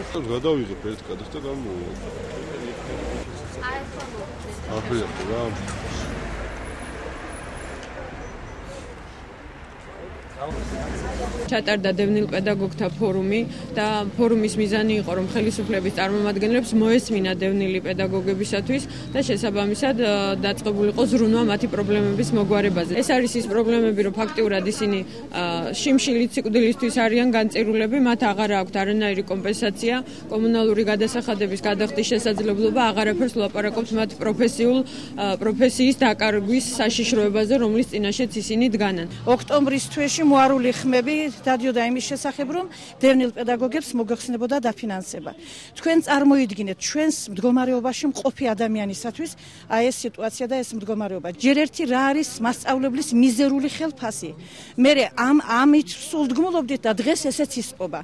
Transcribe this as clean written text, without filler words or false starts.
გადავიღებ ერთ კადრს და გამოვა. აფრია რა. ჩატარდა დევნილ პედაგოგთა ფორუმი და ფორუმის მიზანი იყო, რომ ხელისუფლების წარმომადგენლებს მოესმინა დევნილი პედაგოგებისათვის და შესაბამისად დაწყებულიყო ზრუნვა მათი პრობლემების მოგვარებაზე. ეს არის ის პრობლემები, რომ ფაქტიურად ისინი შიმშილით სიკვდილისთვის არიან განწირულები, მათ აღარ აქვთ არანაირი კომპენსაცია, კომუნალური გადასახადების გადახდის შესაძლებლობა, აღარაფერს ვლაპარაკობთ მათ პროფესიის დაკარგვის საშიშროებაზე, რომლის წინაშეც ისინი დგანან. ოქტომბრის თვეში მოარული ხმები დადიოდა იმის შესახებ, რომ დევნილ პედაგოგებს მოგეხსნებოდა დაფინანსება. თქვენ წარმოიდგინეთ ჩვენს მდგომარეობაში მყოფი ადამიანისათვის ეს სიტუაცია და ეს მდგომარეობა. ჯერ ერთი რა არის მასწავლებლის მიზერული ხელფასი. მერე ამით სულდგმულობდით და დღეს ესეც ისპობა.